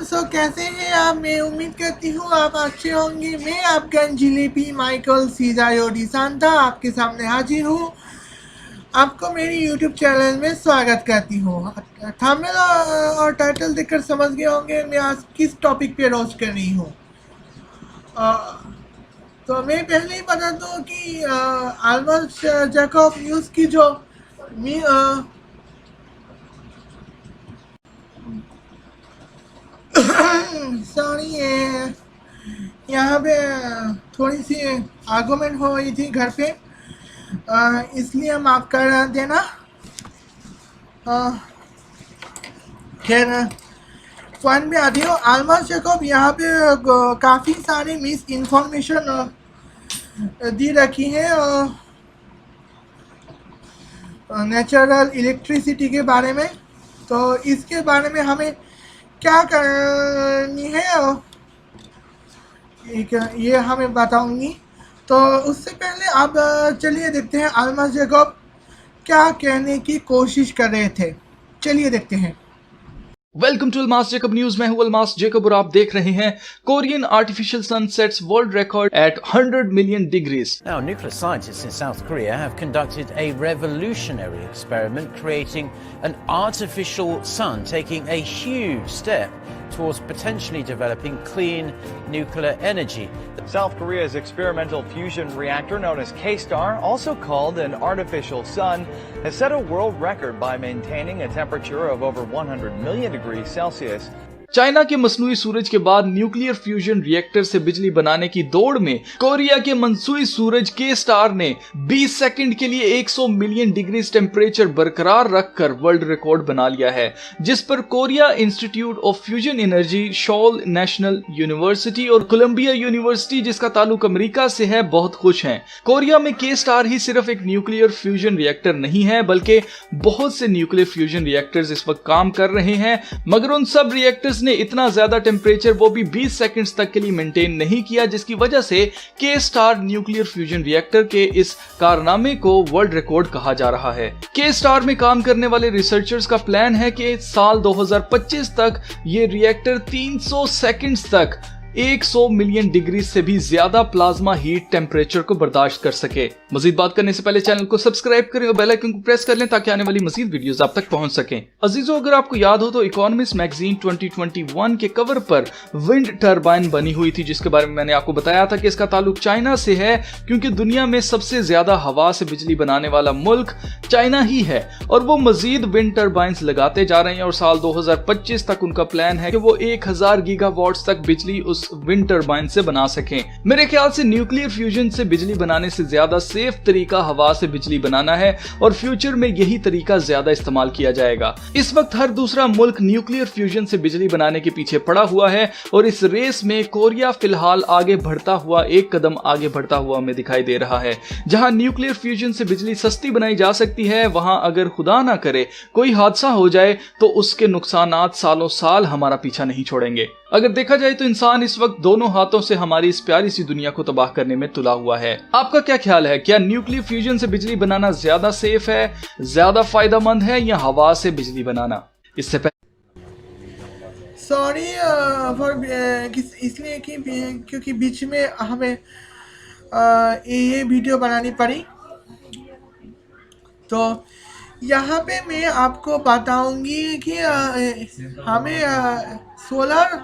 सो कैसे हैं आप? मैं उम्मीद करती हूँ आप अच्छे होंगे। मैं आपका जिलेबी माइकल सीजायोडी सांता आपके सामने हाजिर हूँ। आपको मेरी यूट्यूब चैनल में स्वागत करती हूँ। थंबनेल और टाइटल देखकर समझ गए होंगे मैं आज किस टॉपिक पे रोस्ट कर रही हूँ। तो मैं पहले ही बता दूँ कि आल्बर्ट जैकब न्यूज़ की जो सॉरी यहाँ पे थोड़ी सी आर्गूमेंट हो रही थी घर पे, इसलिए माफ कर देना। खैर पॉइंट में आती हूँ। आलमा जैकब यहाँ पे काफ़ी सारी मिस इन्फॉर्मेशन दी रखी है नेचुरल इलेक्ट्रिसिटी के बारे में। तो इसके बारे में हमें क्या करनी है ये हमें बताऊंगी। तो उससे पहले आप चलिए देखते हैं आलमा जैकब क्या कहने की कोशिश कर रहे थे। चलिए देखते हैं। Welcome to Almas Jacob news. मैं हूं अलमास जेकब और आप देख रहे हैं Korean artificial sun sets world record at 100 million degrees. Now, nuclear scientists in South Korea have conducted a revolutionary experiment creating an artificial sun, taking a huge step towards potentially developing clean nuclear energy. South Korea's experimental fusion reactor, known as K-STAR, also called an artificial sun, has set a world record by maintaining a temperature of over 100 million degrees Celsius. China के मसनूई सूरज के बाद nuclear fusion reactor से बिजली बनाने की दौड़ में Korea के मनसूई सूरज के स्टार ने 20 सेकंड के लिए 100 मिलियन डिग्री टेम्परेचर बरकरार रखकर वर्ल्ड रिकॉर्ड बना लिया है, जिस पर Korea institute of fusion energy, shawl national university और कोलंबिया यूनिवर्सिटी, जिसका ताल्लुक अमेरिका से है, बहुत खुश हैं। कोरिया में के स्टार ही सिर्फ एक न्यूक्लियर फ्यूजन रिएक्टर नहीं है, बल्कि बहुत से न्यूक्लियर फ्यूजन रिएक्टर्स इस वक्त काम कर रहे हैं, मगर उन सब रिएक्टर्स ने इतना ज्यादा टेम्परेचर वो भी 20 सेकंड्स तक के लिए मेंटेन नहीं किया, जिसकी वजह से के स्टार न्यूक्लियर फ्यूजन रिएक्टर के इस कारनामे को वर्ल्ड रिकॉर्ड कहा जा रहा है। के स्टार में काम करने वाले रिसर्चर्स का प्लान है कि साल 2025 तक ये रिएक्टर 300 सेकंड्स तक 100 मिलियन डिग्री से भी ज्यादा प्लाज्मा हीट टेम्परेचर को बर्दाश्त कर सके। मजीद बात करने से पहले चैनल को सब्सक्राइब करें और बेल आइकन को प्रेस कर लें ताकि आने वाली मजीद वीडियोस आप तक पहुंच सकें। अजीजों, अगर आपको याद हो तो इकोनॉमिस्ट मैगजीन 2021 के कवर पर विंड टर्बाइन बनी हुई थी, जिसके बारे में मैंने आपको बताया था कि इसका ताल्लुक चाइना से है, क्योंकि दुनिया में सबसे ज्यादा हवा से बिजली बनाने वाला मुल्क चाइना ही है और वो मजीद विंड टर्बाइंस लगाते जा रहे हैं और साल 2025 तक उनका प्लान है कि वो 1000 गीगावाट्स तक बिजली उस विंड टर्बाइन से बना सकें। मेरे ख्याल से न्यूक्लियर फ्यूजन से बिजली बनाने से ज्यादा सेफ तरीका हवा से बिजली बनाना है और फ्यूचर में यही तरीका ज्यादा इस्तेमाल किया जाएगा। इस वक्त हर दूसरा मुल्क न्यूक्लियर फ्यूजन से बिजली बनाने के पीछे पड़ा हुआ है और इस रेस में कोरिया फिलहाल आगे बढ़ता हुआ, एक कदम आगे बढ़ता हुआ हमें दिखाई दे रहा है। जहां न्यूक्लियर फ्यूजन से बिजली सस्ती बनाई जा सकती है, वहां अगर खुदा ना करे कोई हादसा हो जाए तो उसके नुकसानात सालों साल हमारा पीछा नहीं छोड़ेंगे। अगर देखा जाए तो इंसान इस वक्त दोनों हाथों से हमारी इस प्यारी सी दुनिया को तबाह करने में तुला हुआ है। आपका क्या ख्याल है? क्या न्यूक्लियर फ्यूजन से बिजली बनाना ज्यादा सेफ है, ज्यादा फायदेमंद है, या हवा से बिजली बनाना? इससे पहले सॉरी फॉर इसलिए कि क्योंकि बीच में हमें ये वीडियो बनानी पड़ी। तो यहाँ पे मैं आपको बताऊंगी कि हमें सोलर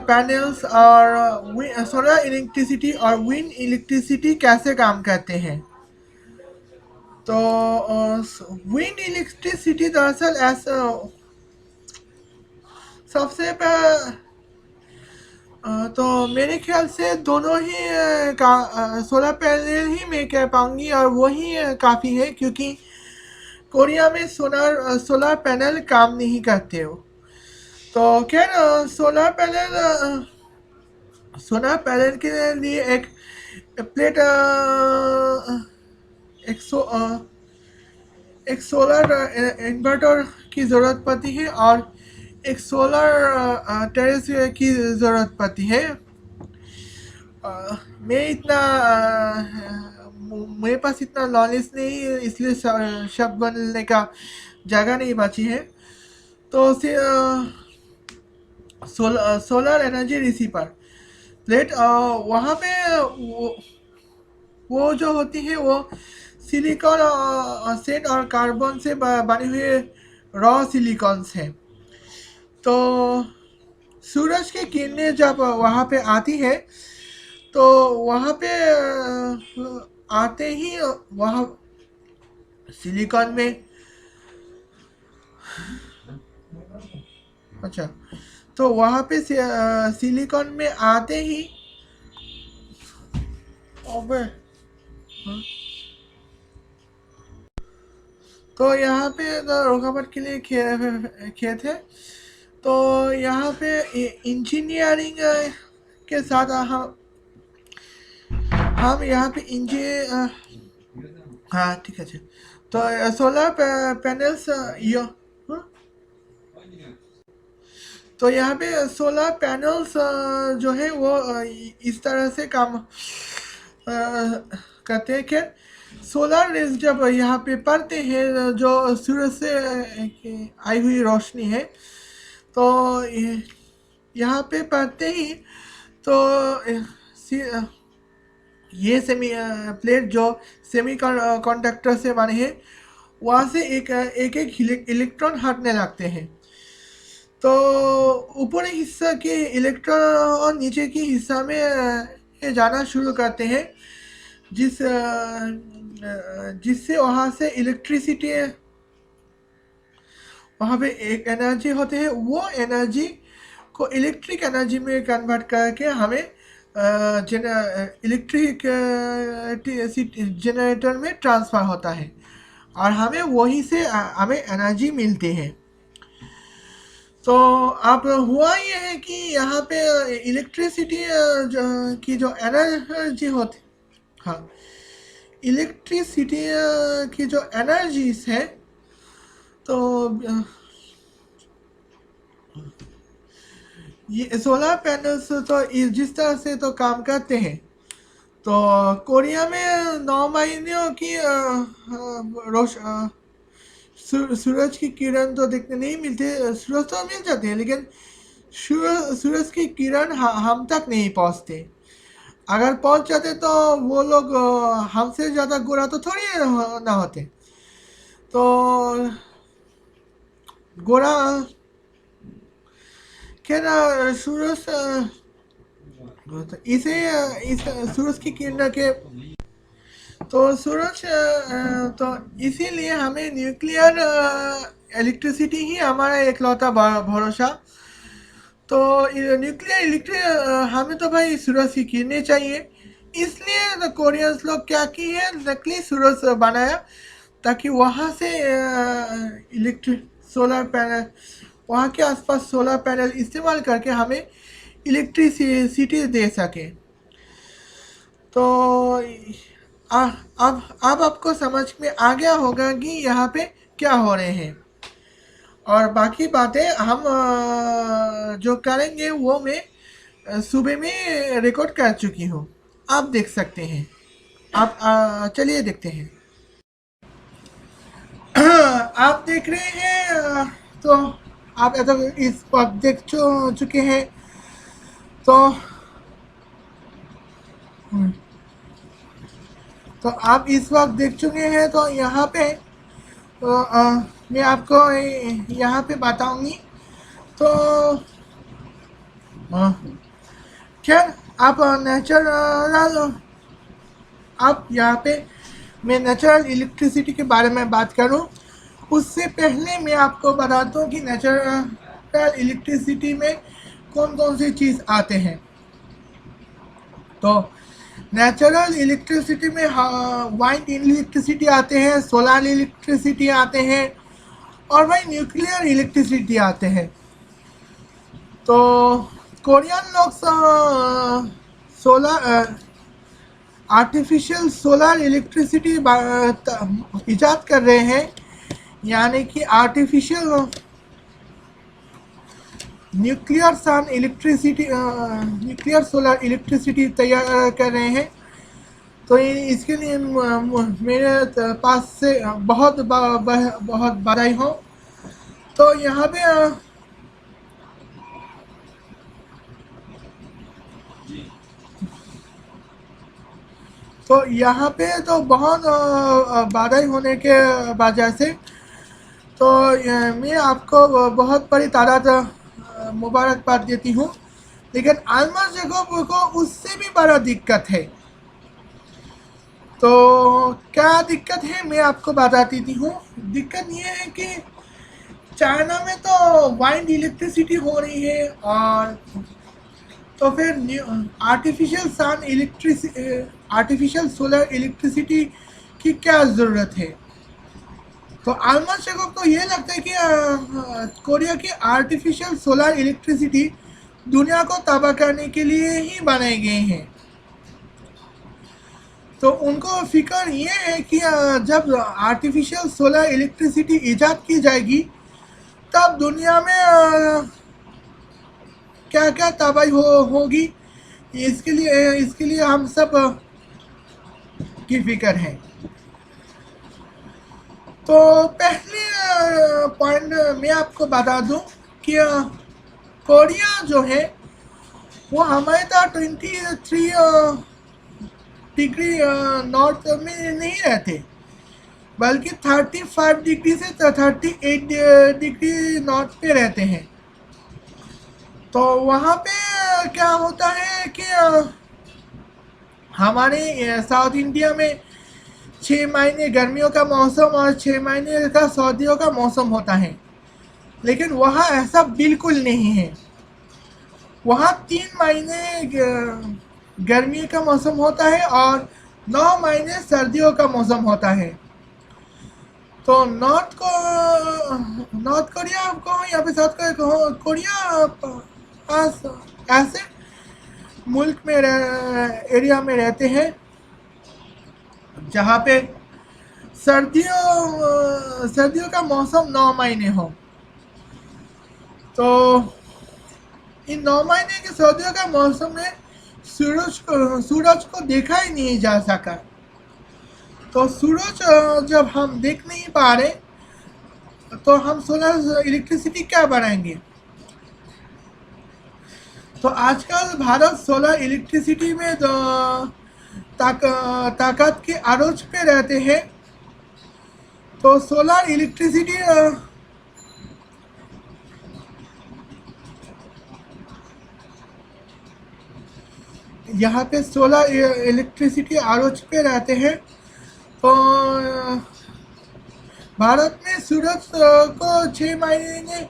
पैनल्स और सोलर इलेक्ट्रिसिटी और विंड इलेक्ट्रिसिटी कैसे काम करते हैं। तो विंड इलेक्ट्रिसिटी दरअसल ऐसा सबसे तो मेरे ख्याल से दोनों ही सोलर पैनल ही मैं कह पाऊंगी और वही काफ़ी है, क्योंकि कोरिया में सोलर पैनल काम नहीं करते हो। तो खैर सोलर पैनल के लिए एक प्लेट एक सोलर इन्वर्टर की ज़रूरत पड़ती है और एक सोलर टेरेस की ज़रूरत पड़ती है। मेरे पास इतना नॉलेज नहीं, इसलिए शब्द बनने का जगह नहीं बची है। तो सोलर एनर्जी रिसीवर प्लेट, वहाँ पे वो जो होती है वो सिलिकॉन सेट और कार्बन से बने हुए रॉ सिलिकॉन्स हैं। तो सूरज की किरणें जब वहाँ पे आती है तो वहाँ पे आते ही वहाँ सिलिकॉन में, अच्छा, तो वहाँ पे सिलिकॉन में आते ही, अबे, हाँ? तो यहाँ पे रुकावट के लिए खेत है। तो यहाँ पे इंजीनियरिंग के साथ हम यहाँ पे हाँ ठीक है। तो सोलर पैनल्स हाँ? तो यहाँ पे सोलर पैनल्स जो है वो इस तरह से काम करते हैं कि सोलर रेज जब यहाँ पे पड़ते हैं, जो सूरज से आई हुई रोशनी है, तो यहाँ पे पड़ते ही तो ये सेमी प्लेट जो सेमी कंडक्टर से बने हैं, वहाँ से एक एक इलेक्ट्रॉन हटने लगते हैं। तो ऊपरी हिस्सा के इलेक्ट्रॉन और नीचे की हिस्सा में जाना शुरू करते हैं, जिससे वहाँ से इलेक्ट्रिसिटी, वहाँ पे एक एनर्जी होते हैं, वो एनर्जी को इलेक्ट्रिक एनर्जी में कन्वर्ट करके हमें इलेक्ट्रिक जनरेटर में ट्रांसफ़र होता है और हमें वहीं से हमें एनर्जी मिलती है। तो अब हुआ ये है कि यहाँ पे इलेक्ट्रिसिटी की जो एनर्जी होती, हाँ, इलेक्ट्रिसिटी की जो एनर्जीज है, तो ये सोलर पैनल्स तो जिस तरह से तो काम करते हैं। तो कोरिया में 9 महीनों की सूरज की किरण तो देखने नहीं मिलते, सूरज तो मिल जाते हैं लेकिन सूरज की किरण हम तक नहीं पहुंचते। अगर पहुंच जाते तो वो लोग हमसे ज़्यादा गोरा तो थोड़ी ना होते। तो गोरा क्या ना, सूरज इसे इस सूरज की किरण के, तो सूरज तो इसीलिए हमें न्यूक्लियर इलेक्ट्रिसिटी ही हमारा एकलौता भरोसा। तो न्यूक्लियर इलेक्ट्रिक हमें तो भाई सूरज की किरणें चाहिए, इसलिए तो कोरियंस लोग क्या किए, नकली सूरज बनाया ताकि वहाँ से इलेक्ट्रिक सोलर पैनल, वहाँ के आसपास सोलर पैनल इस्तेमाल करके हमें इलेक्ट्रिसिटी दे सके। तो अब आपको समझ में आ गया होगा कि यहाँ पे क्या हो रहे हैं, और बाकी बातें हम जो करेंगे वो मैं सुबह में रिकॉर्ड कर चुकी हूँ, आप देख सकते हैं। आप चलिए देखते हैं। आप देख रहे हैं, तो आप तो इस वक्त देख चुके हैं। तो आप इस वक्त देख चुके हैं। तो यहाँ पे मैं आपको यहाँ पे बताऊंगी। तो खैर आप नेचुरल, आप यहाँ पे मैं नेचुरल इलेक्ट्रिसिटी के बारे में बात करूँ, उससे पहले मैं आपको बताता हूँ कि नेचुरल इलेक्ट्रिसिटी में कौन कौन सी चीज़ आते हैं। तो नेचुरल इलेक्ट्रिसिटी में वाइंड इलेक्ट्रिसिटी आते हैं, सोलर इलेक्ट्रिसिटी आते हैं, और भाई न्यूक्लियर इलेक्ट्रिसिटी आते हैं। तो कोरियन लोग सोलर आर्टिफिशियल सोलर इलेक्ट्रिसिटी इजाद कर रहे हैं, यानी कि आर्टिफिशियल न्यूक्लियर सन इलेक्ट्रिसिटी, न्यूक्लियर सोलर इलेक्ट्रिसिटी तैयार कर रहे हैं। तो इसके लिए मेरे पास से बहुत बहुत बधाई हो। तो यहाँ पे तो यहाँ पे तो बहुत बाधाएं होने के वजह से तो मैं आपको बहुत बड़ी तादाद मुबारकबाद देती हूँ। लेकिन अल्मास जैकब को उससे भी बड़ा दिक्कत है। तो क्या दिक्कत है मैं आपको बताती हूँ। दिक्कत ये है कि चाइना में तो वाइंड इलेक्ट्रिसिटी हो रही है, और तो फिर आर्टिफिशियल सोलर इलेक्ट्रिसिटी की क्या ज़रूरत है। तो अल्मास जैकब को ये लगता है कि कोरिया की आर्टिफिशियल सोलर इलेक्ट्रिसिटी दुनिया को तबाह करने के लिए ही बनाए गए हैं। तो उनको फिक्र ये है कि जब आर्टिफिशियल सोलर इलेक्ट्रिसिटी ईजाद की जाएगी तब दुनिया में क्या क्या तबाही होगी, इसके लिए हम सब की फिक्र है। तो पहले पॉइंट मैं आपको बता दूं कि कोरिया जो है वो हमारे तरह 23 डिग्री नॉर्थ में नहीं रहते, बल्कि 35 डिग्री से 38 डिग्री नॉर्थ पे रहते हैं। तो वहाँ पे क्या होता है कि हमारे साउथ इंडिया में 6 महीने गर्मियों का मौसम और 6 महीने का सर्दियों का मौसम होता है, लेकिन वहाँ ऐसा बिल्कुल नहीं है। वहाँ 3 महीने गर्मी का मौसम होता है और 9 महीने सर्दियों का मौसम होता है। तो नॉर्थ कोरिया को या फिर साउथ कोरिया ऐसे मुल्क में एरिया में रहते हैं जहाँ पे सर्दियों का मौसम 9 महीने हो। तो इन 9 महीने के सर्दियों का मौसम में सूरज को देखा ही नहीं जा सका। तो सूरज जब हम देख नहीं पा रहे तो हम सोलर इलेक्ट्रिसिटी क्या बनाएंगे। तो आजकल भारत सोलर इलेक्ट्रिसिटी में ताकत के आरोच पे रहते हैं। तो सोलर इलेक्ट्रिसिटी यहाँ पे सोलर इलेक्ट्रिसिटी आरोच पे रहते हैं। तो भारत में सूरज को 6 महीने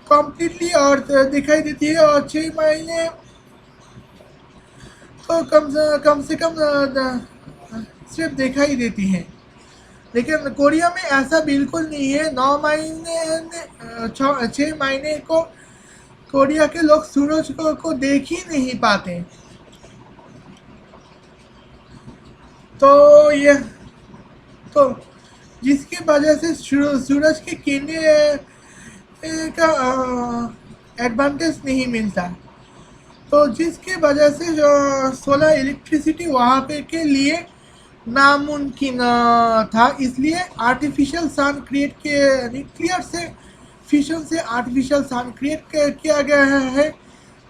कम्प्लीटली और दिखाई देती है, और 6 महीने तो कम से कम सिर्फ दिखाई देती है। लेकिन कोरिया में ऐसा बिल्कुल नहीं है। 9 महीने 6 महीने को कोरिया के लोग सूरज को देख ही नहीं पाते। तो जिसकी वजह से सूरज की किरणें का एडवांटेज नहीं मिलता। तो जिसकी वजह से जो सोलर इलेक्ट्रिसिटी वहाँ पे के लिए नामुमकिन था। इसलिए आर्टिफिशियल सन क्रिएट के न्यूक्लियर से फिशन से आर्टिफिशियल सन क्रिएट किया गया है,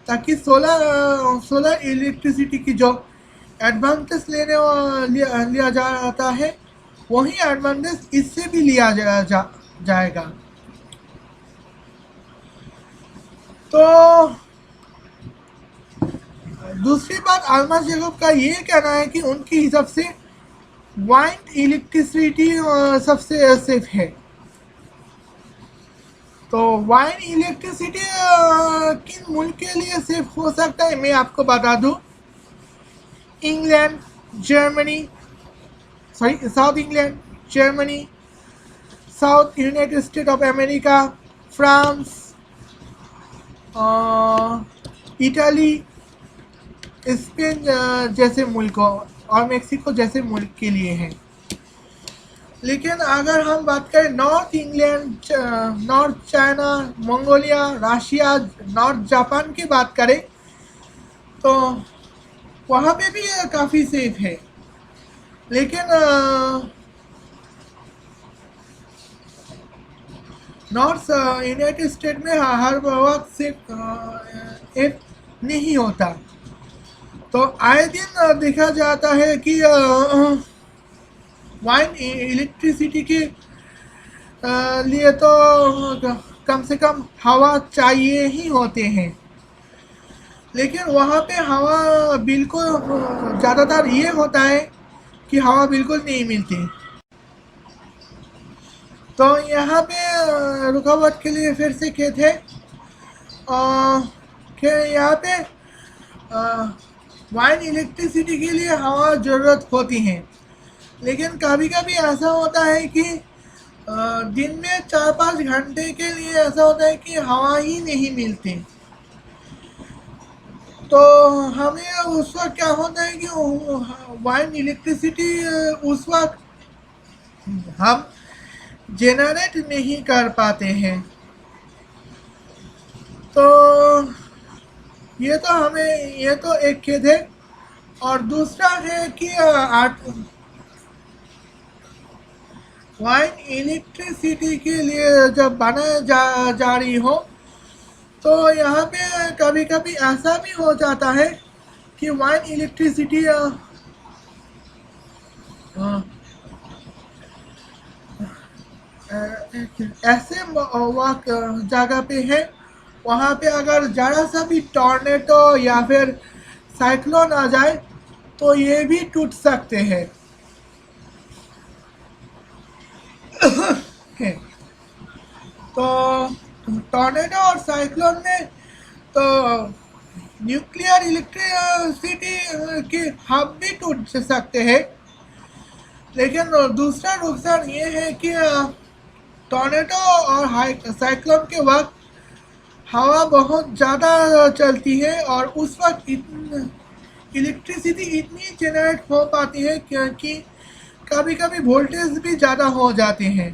ताकि सोलर इलेक्ट्रिसिटी की जो एडवांटेज लिया जाता है वही एडवांटेज इससे भी लिया जाएगा। तो दूसरी बात अल्मास जैकब का ये कहना है कि उनके हिसाब से वाइंड इलेक्ट्रिसिटी सबसे सेफ है। तो वाइंड इलेक्ट्रिसिटी किन मुल्क के लिए सेफ हो सकता है मैं आपको बता दूं। England, south England, Germany, south United state of America, France, Italy, Spain जैसे मुल्कों और मेक्सिको जैसे मुल्क के लिए हैं। लेकिन अगर हम बात करें north England, north China, Mongolia, Russia, north Japan की बात करें तो वहाँ पे भी काफ़ी सेफ है। लेकिन नॉर्थ यूनाइटेड स्टेट में हर वक्त सेफ नहीं होता। तो आए दिन देखा जाता है कि वाइन इलेक्ट्रिसिटी के लिए तो कम से कम हवा चाहिए ही होते हैं, लेकिन वहाँ पे हवा बिल्कुल ज़्यादातर ये होता है कि हवा बिल्कुल नहीं मिलती। तो यहाँ पे रुकावट के लिए फिर से खेत है कि यहाँ पे वाइन इलेक्ट्रिसिटी के लिए हवा ज़रूरत होती है, लेकिन कभी कभी ऐसा होता है कि दिन में 4-5 घंटे के लिए ऐसा होता है कि हवा ही नहीं मिलती। तो हमें उस वक्त क्या होता है कि वाइन इलेक्ट्रिसिटी उस वक्त हम जेनरेट नहीं कर पाते हैं। तो ये तो एक खेद है। और दूसरा है कि वाइन इलेक्ट्रिसिटी के लिए जब बनाया जा रही हो तो यहाँ पे कभी कभी ऐसा भी हो जाता है कि वाइन इलेक्ट्रिसिटी ऐसे जगह पे है, वहाँ पे अगर ज़रा सा भी टॉर्नेडो या फिर साइक्लोन आ जाए तो ये भी टूट सकते हैं। तो टॉर्नेडो और साइक्लोन में तो न्यूक्लियर इलेक्ट्रिसिटी के हब भी टूट सकते हैं, लेकिन दूसरा नुकसान ये है कि टॉर्नेडो और साइक्लोन के वक्त हवा बहुत ज़्यादा चलती है और उस वक्त इलेक्ट्रिसिटी इतनी जनरेट हो पाती है क्योंकि कभी कभी वोल्टेज भी ज़्यादा हो जाते हैं।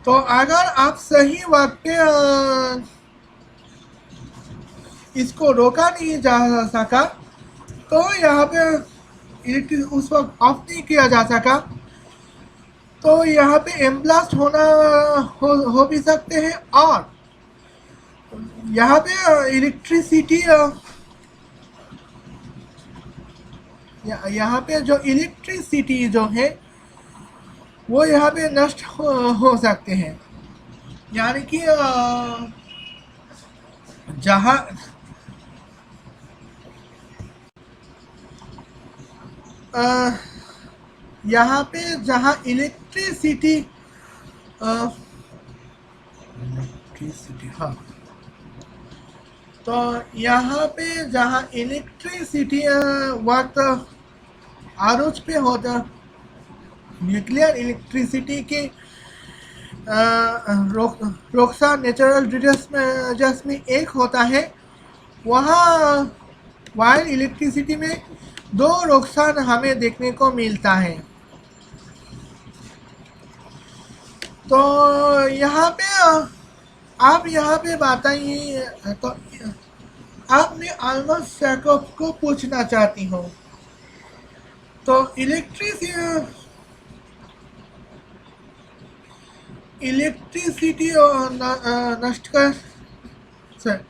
तो अगर आप सही वक्त पे इसको रोका नहीं जा सका तो यहाँ पे इलेक्ट्रिक उस वक्त ऑफ नहीं किया जा सका तो यहाँ पे एम्ब्लास्ट हो भी सकते हैं और यहाँ पे इलेक्ट्रिसिटी यहाँ पे जो इलेक्ट्रिसिटी जो है वो यहाँ पे नष्ट हो सकते हैं। यानी कि जहाँ यहाँ पे जहाँ इलेक्ट्रिसिटी हाँ, तो यहाँ पे जहाँ इलेक्ट्रिसिटी वक्त आरोज पे होता न्यूक्लियर इलेक्ट्रिसिटी के रोकसा नेचुरल डिजास्टर्स में एक होता है, वहाँ वायर इलेक्ट्रिसिटी में 2 नुकसान हमें देखने को मिलता है। तो यहाँ पे आप यहाँ पे बताइए, तो आपने ऑलमोस्ट सैकअप को पूछना चाहती हूँ। तो इलेक्ट्रिसिटी नष्ट कर सर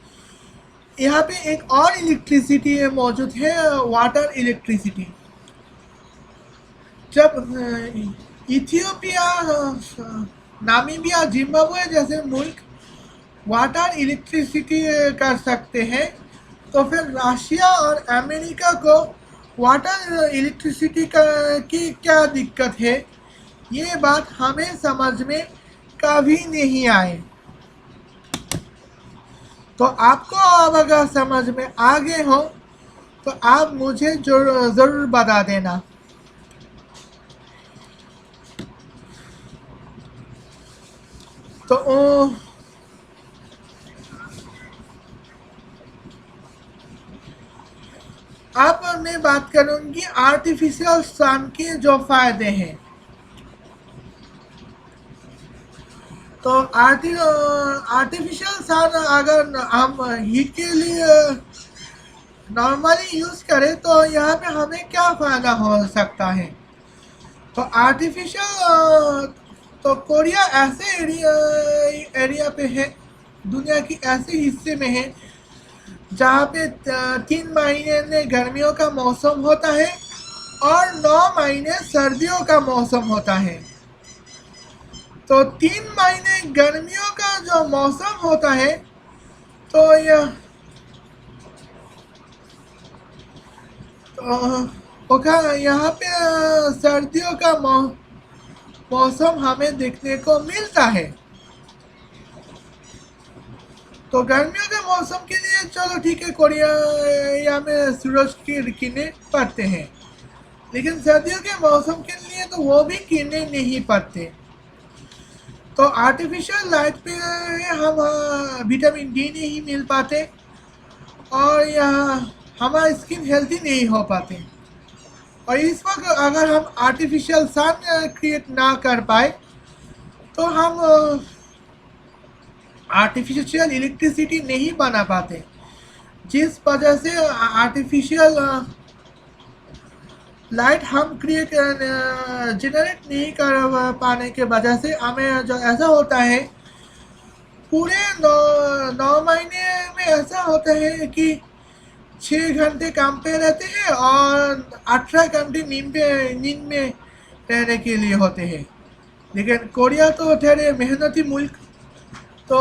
यहाँ पे एक और इलेक्ट्रिसिटी मौजूद है, वाटर इलेक्ट्रिसिटी। जब इथियोपिया, नामीबिया, जिम्बाब्वे जैसे मुल्क वाटर इलेक्ट्रिसिटी कर सकते हैं तो फिर रशिया और अमेरिका को वाटर इलेक्ट्रिसिटी की क्या दिक्कत है, ये बात हमें समझ में कभी नहीं आए। तो आपको अब अगर समझ में आ गए हो तो आप मुझे ज़रूर बता देना। तो अब मैं बात करूंगी आर्टिफिशियल सन के जो फायदे हैं। तो आर्टिफिशियल सन अगर हम हीट के लिए नॉर्मली यूज़ करें तो यहाँ पे हमें क्या फ़ायदा हो सकता है। तो आर्टिफिशियल तो कोरिया ऐसे एरिया पे है, दुनिया की ऐसे हिस्से में है जहाँ पे 3 महीने में गर्मियों का मौसम होता है और 9 महीने सर्दियों का मौसम होता है। तो 3 महीने गर्मियों का जो मौसम होता है, तो यह यहाँ पे सर्दियों का मौसम हमें देखने को मिलता है। तो गर्मियों के मौसम के लिए चलो ठीक है, कोरिया में सूरज की किरणें पड़ते हैं, लेकिन सर्दियों के मौसम के लिए तो वो भी किरणें नहीं पड़ते। तो आर्टिफिशियल लाइट पे हम विटामिन डी नहीं मिल पाते और यह हमारा स्किन हेल्थी नहीं हो पाते। और इस वक्त अगर हम आर्टिफिशियल सन क्रिएट ना कर पाए तो हम आर्टिफिशियल इलेक्ट्रिसिटी नहीं बना पाते, जिस वजह से आर्टिफिशियल लाइट हम जनरेट नहीं कर पाने के वजह से हमें जो ऐसा होता है, पूरे 9 महीने में ऐसा होता है कि 6 घंटे काम पे रहते हैं और 18 घंटे नींद में रहने के लिए होते हैं। लेकिन कोरिया तो ठहरे मेहनती मुल्क, तो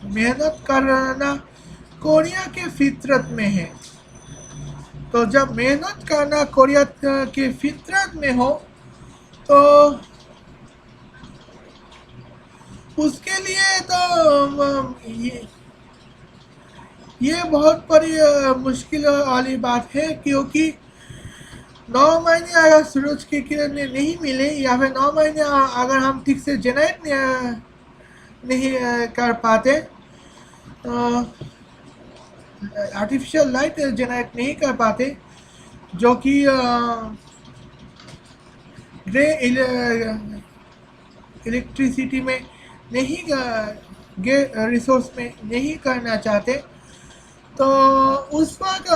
मेहनत करना कोरिया के फितरत में है। तो जब मेहनत करना कोरिया के फितरत में हो तो उसके लिए तो ये बहुत बड़ी मुश्किल वाली बात है, क्योंकि 9 महीने अगर सूरज की किरण नहीं मिले या फिर 9 महीने अगर हम ठीक से जनरेट नहीं कर पाते, आर्टिफिशियल लाइट जनरेट नहीं कर पाते, जो कि ग्रे इलेक्ट्रिसिटी में नहीं, ग्रे रिसोर्स में नहीं करना चाहते, तो उस वक्त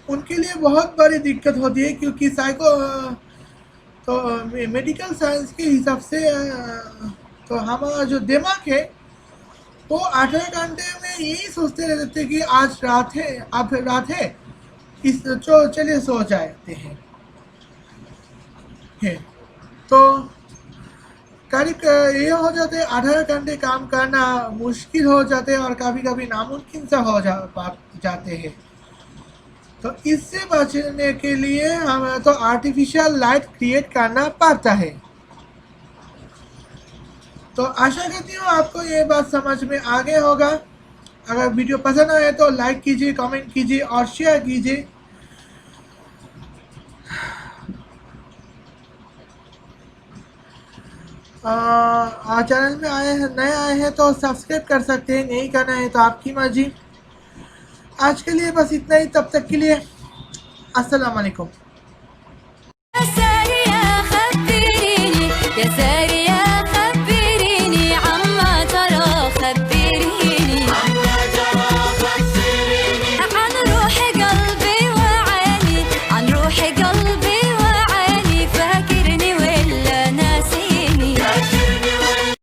उनके लिए बहुत बड़ी दिक्कत होती है। क्योंकि तो मेडिकल साइंस के हिसाब से तो हमारा जो दिमाग है वो 18 घंटे में यही सोचते रहते कि आज रात है, अब रात है, चलिए सो जाते हैं। तो करीब ये हो जाते हैं, 18 घंटे काम करना मुश्किल हो जाते हैं और कभी कभी नामुमकिन सा हो जाते हैं। तो इससे बचने के लिए हमें तो आर्टिफिशियल लाइट क्रिएट करना पड़ता है। तो आशा करती हूँ आपको ये बात समझ में आ गया होगा। अगर वीडियो पसंद आए तो लाइक कीजिए, कमेंट कीजिए और शेयर कीजिए। चैनल में नए आए हैं तो सब्सक्राइब कर सकते हैं, नहीं करना है तो आपकी मर्जी। आज के लिए बस इतना ही, तब तक के लिए अस्सलाम वालेकुम।